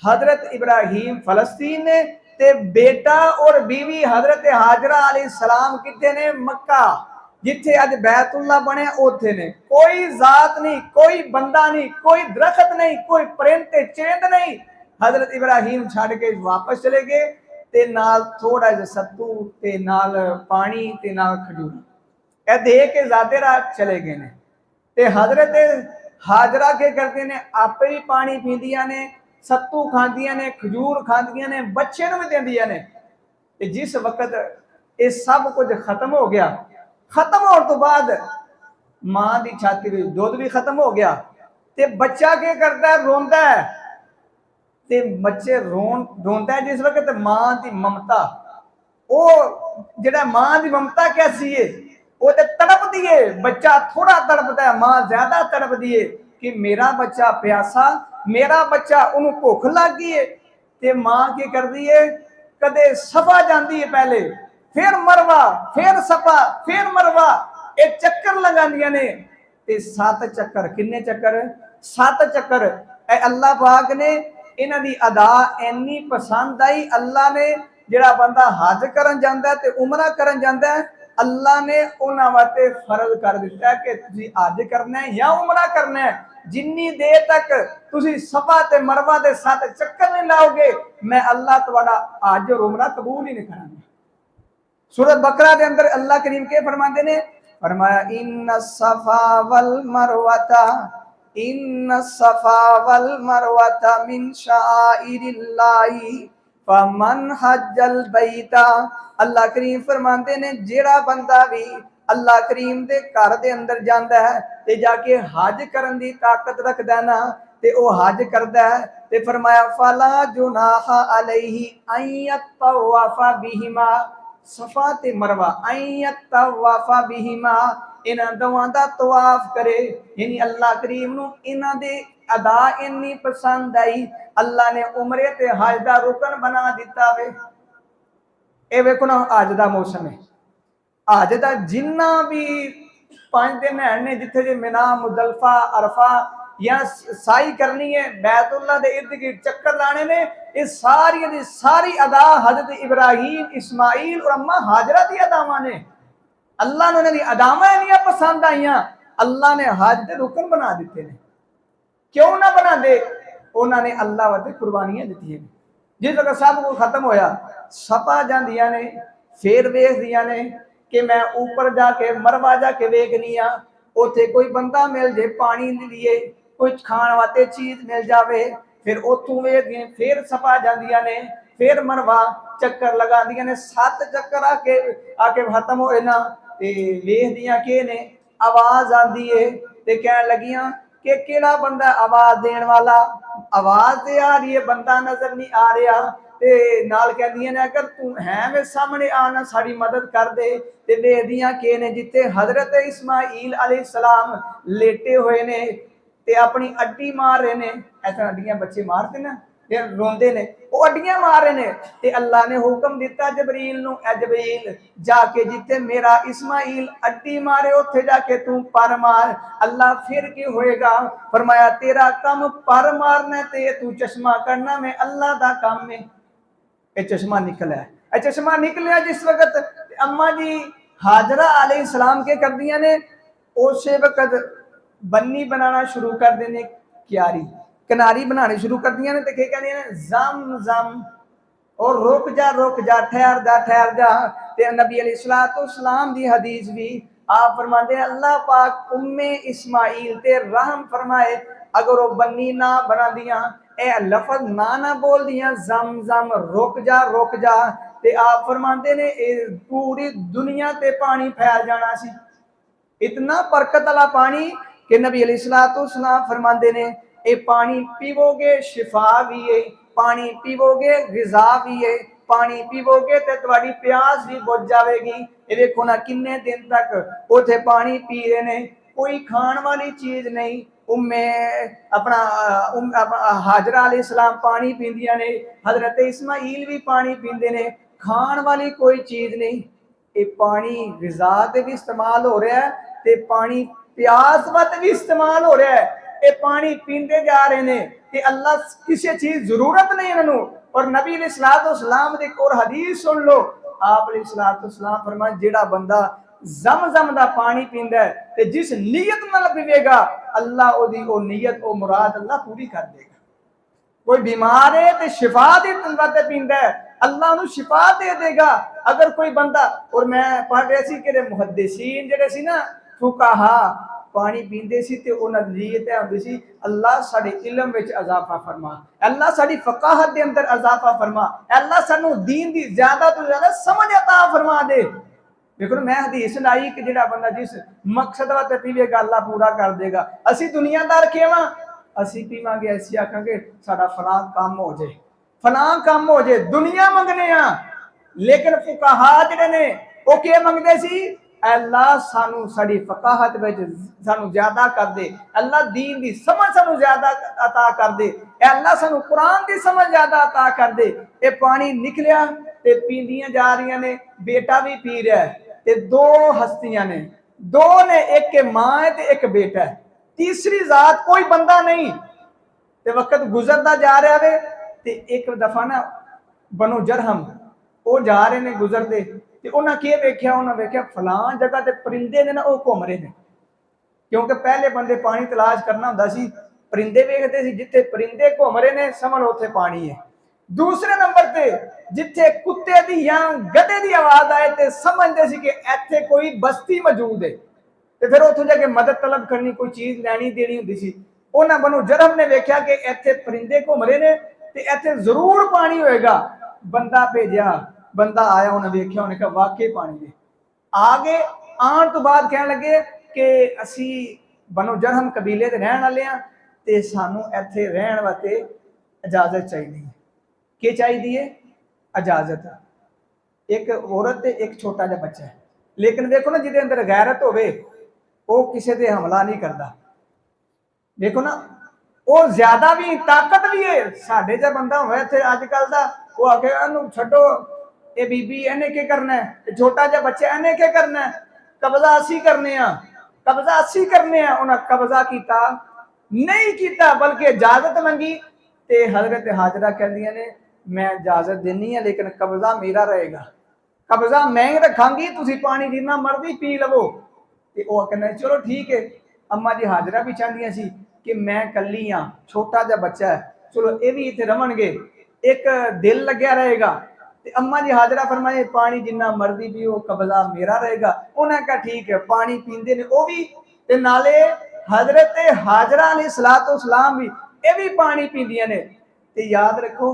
हजरत इब्राहीम फलस्तीन ने, ते बेटा और बीवी हजरत हाजरा अलैहिस्सलाम किथे ने? मक्का। जिथे अज बैतुल्ला बने उथे ने। कोई जात नहीं, कोई बंदा नहीं, कोई दरखत नहीं, कोई परिंदे चेंद नहीं। हजरत इब्राहीम छड़ के वापस चले गए, ते नाल थोड़ा जिहा सत्तू, ते नाल पानी, ते नाल खजूर, ए दे के जाते राह चले गए ने। ते हजरत हाजरा के करते ने? आपे भी पानी पींदियां ने, सत्तू खांदियां ने, खजूर खांदियां ने, बच्चे नूं भी देंदियां ने। ते जिस वक्त ये सब कुछ खत्म हो गया, खत्म होने तो बाद मां की छाती में दुध भी खत्म हो गया, ते बच्चा क्या करता है? रोंदा है। ते बच्चे रोंदा है जिस वक्त मां की ममता, वो जिहड़ा मां की ममता कैसी है, वो तो तड़पदी है। बच्चा थोड़ा तड़पता है, मां ज्यादा तड़पदी है कि मेरा बच्चा प्यासा, मेरा बच्चा उन्हें भुख लग गई है। ते मां की करती है? कदे सफा जाती है, पहले फिर मरवा, फिर सफा, फिर मरवा, ये चक्कर लगांदियां ने। ते 7 चक्कर, किन्ने चक्कर? 7 चक्कर। ए अल्लाह पाक ने इन्हां दी अदा इन्नी पसंद आई। अल्लाह ने जिहड़ा बंदा हज करन जांदा है ते उमरा करन जांदा है, अल्लाह ने उन्हां वास्ते फर्ज कर दिता है कि तुसीं हज करना है या उमरा करना है, जिन्नी देर तक तुसीं सफा ते मरवा दे 7 चक्कर नहीं लाओगे, मैं अल्लाह तुहाडा हज और उमरा कबूल ही नहीं करांगा। सूरत बकरा के अंदर अल्लाह करीम के फरमाते ने, फरमाया इन्ना सफा वल मरवता, इन्ना सफा वल मरवता मिन शाइरिल्लाही फमन हज्जल बैता। अल्लाह करीम फरमाते ने जेड़ा बंदा भी अल्लाह करीम दे घर दे अंदर जांदा है ते जाके हज करन दी ताकत रखदा है ना, ते ओ हज करदा है, ते फरमाया फला जुनाहा अलैहि अन यतवाफा बिहिमा, सफा ते मरवा, अन यतवाफा बिहिमा, इन्हां दोवां दा तवाफ करे। यानी अल्लाह करीम नू इन्हां दे अदा इन्नी पसंद आई, अल्लाह ने उमरे ते हज दा रुकन बना दिता वे। ये वेखो ना, हज दा मौसम है, हज दा जिन्ना भी 5 दिन है ने, जिथे जे मिना, मुजलफा, अरफा या साई करनी है, बैतुल्ला दे इर्द गिर्द चक्कर लाने ने, ये सारी दी सारी अदा हजरत इब्राहीम, इस्माइल और अम्मा हाजरा दी अदावां ने। अल्लाह ने उन्हां दी अदावां इन्नियां पसंद आईयां, अल्लाह ने हज दे रुकन बना दिते ने। क्यों ना बना दे? उन्होंने अल्लाह वास्ते कुर्बानियां दी। जिस वक्त सब कुछ खत्म होया, सफा जांदियां ने, फिर वेखदियां ने कि मैं ऊपर जाके मरवा जाके वेखनी आ, उत्थे कोई बंदा मिल जाए पानी लिए, कोई खाण वास्ते चीज मिल जाए, फिर उतों वेखदियां, फिर सफा जांदियां ने, फिर मरवा चक्कर लगांदियां ने। 7 चक्कर आके आके खत्म होए ना, ते वेखदियां के ने, आवाज आंदी है, ते कहन लगियां कि केड़ा बंदा आवाज देने वाला? आवाज ते आ रही है, बंदा नजर नहीं आ रहा। ते नाल कहदियां ने अगर तू है मेरे सामने आना, साड़ी मदद कर दे। ते वेखदियां के ने जिथे हजरत इस्माइल अलैहिस्सलाम लेटे हुए ने, ते अपनी अड्डी मार रहे ने, ऐसा अड्डियां बच्चे मारते ना, फिर रोंदे ने, वो अड्डियां मार रहे ने। ते अल्लाह ने हुक्म दिता जबरील नू, ए जबरील जाके जिथे मेरा इस्माइल अड्डी मारे उथे जाके तू पर मार। अल्लाह फिर की होएगा? फरमाया तेरा काम पर मारना ते तू चश्मा करना, मैं अल्लाह दा काम में। ये चश्मा निकला है, ये चश्मा निकलिया जिस वक्त अम्मा जी हाजरा अलैहिस्सलाम के कर दिया ने, उस वक्त बन्नी बनाना शुरू कर देने, क्यारी किनारी बनानी शुरू कर दिया ने। तो क्या कहते हैं? जम जम, और रुक जा, ठहर जा। ते नबी अलैहिस्सलाम दी हदीस भी आप फरमाते हैं, अल्लाह पाक उम्मे इस्माइल ते रहम फरमाए, अगर वो बन्नी ना बना दिया, ए लफज ना बोल दिया जम जम, रुक जा, ते आप फरमाते ने पूरी दुनिया ते पानी फैल जाना सी। इतना बरकत वाला पानी कि नबी अलैहिस्सलाम फरमाते ने, ये पानी पीवोगे शिफा भी है, पानी पीवोगे गिजा भी है, पानी पीवोगे तो तुम्हारी प्यास भी बुझ जाएगी। ये देखो ना किन्ने दिन तक उथे पानी पी रहे ने, कोई खान वाली चीज नहीं। उम्मे अपना हाजरा अलैहिस्सलाम पानी पींदियां ने, हजरत इस्माइल भी पानी पींदे ने, खान वाली कोई चीज नहीं। ये पानी गिजा ते भी इस्तेमाल हो रहा है, ते पानी प्यास वत भी इस्तेमाल हो रहा है। ये पानी पींदे जा रहे ने, कि अल्लाह किसी चीज जरूरत नहीं इन्हों। और नबी अलैहिस्सलाम दी एक और हदीस सुन लो, आप अलैहिस्सलाम फरमाया जेड़ा बंदा जमजम दा पानी पींदा है ते जिस नीयत नाल पीवेगा अल्लाह ओदी ओ नीयत ओ मुराद अल्लाह पूरी कर देगा। कोई बीमार है तो शिफा दी तंगत पींदा है, अल्लाह उन्हें शिफा दे देगा। अगर कोई बंदा, और मैं पढ़ रहा सी कि मुहद्दिसीन जेडे सी ना फुकाहा पानी पींदे सी ते उन्हां दी नीयत हुंदी सी अल्लाह साडे इल्म विच इजाफा फरमा, अल्लाह साडी फकाहत दे अंदर इजाफा फरमा, अल्लाह सानू दीन दी ज्यादा तो ज्यादा समझ अता फरमा दे। देखो मैं हदीस लाई कि जेड़ा बंदा जिस मकसद वास्ते पीवेगा अल्लाह पूरा कर देगा। असी दुनियादार केवां असी पीवांगे ऐसी आखांगे साडा फलां काम हो जाए, फलां काम हो जाए, दुनिया मंगने आ। लेकिन फुकाहा जेडे ने ओ के मंगदे सी अल्लाह सानू साडी फकाहत विच सानू ज्यादा कर दे, अल्लाह दीन दी समझ सानू ज्यादा अता कर दे, अल्लाह सानू कुरान दी समझ ज्यादा अता कर दे। ये पानी निकलिया ते पींदियां जा रही ने, बेटा भी पी रहा है ते दो हस्तियां ने, दो ने, एक के मां है ते एक बेटा है, तीसरी जात कोई बंदा नहीं। ते वक्त गुजरता जा रहा है ते एक दफा ना बनो जरहम वो जा रहे ने गुजरते ते उन्हें के वेख्या, उन्हें वेख्या फलां जगह ते परिंदे ने ना वो घूम रहे हैं। क्योंकि पहले बंदे पानी तलाश करना हुंदा सी, परिंदे वेखते सी, जिथे परिंदे घूम रहे ने समझ उत्थे पानी है। दूसरे नंबर पे जिथे कुत्ते दी या गधे दी आवाज आए ते समझते सी कि इत्थे कोई बस्ती मौजूद है, ते फिर उत्थे जाके मदद तलब करनी, कोई चीज लैनी देनी हुंदी सी। उन्हें बनो जरहम ने वेख्या कि इत्थे परिंदे घूम रहे ने ते इत्थे जरूर पानी होएगा। बंदा भेजा, बंदा आया, उन्हें वेख्या, उन्हें कहा वाकई पानी है। आगे आने तो बाद कहने लगे कि असी बनो जरहम कबीले दे रहन वाले हां ते सानू इत्थे रहन वास्ते इजाजत चाहिए। क्या चाहिए? इजाजत। एक औरत ते एक छोटा जिहा बच्चा है, लेकिन देखो ना जिहदे अंदर गैरत होवे वो किसी ते हमला नहीं करता। देखो ना वो ज्यादा भी ताकत भी है। साडे जिहा बंदा होवे इत्थे अजकल दा वो आखे इहनूं छड्डो, ये बीबी इहने क्या करना है, छोटा जिहा बच्चा इहने क्या करना है, कब्जा असी करने आ, कब्जा असी करने आ। उन्हें कब्जा किया नहीं किया बल्कि इजाजत मंगी ते हजरत हाजरा कहदियां ने मैं इजाजत देनी है लेकिन कब्जा मेरा रहेगा, कब्जा मैं रखांगी, तुसी पानी जिन्ना मर्जी पी लवो। ते वो कहना चलो ठीक है। अम्मा जी हाजरा भी चाहदियां सी कि मैं कली हाँ, छोटा जिहा बच्चा है, चलो ये भी इत्थे रवणगे, एक दिल लग्या रहेगा। ते अम्मा जी हाजरा फरमाए पानी जिन्ना मर्जी पियो, कब्जा मेरा रहेगा। उन्हें कहा ठीक है, पानी पींदे ने वो भी ते नाले हजरत हाजरा अलैहिस्सलाम भी ये भी पानी पींदियां ने। ते याद रखो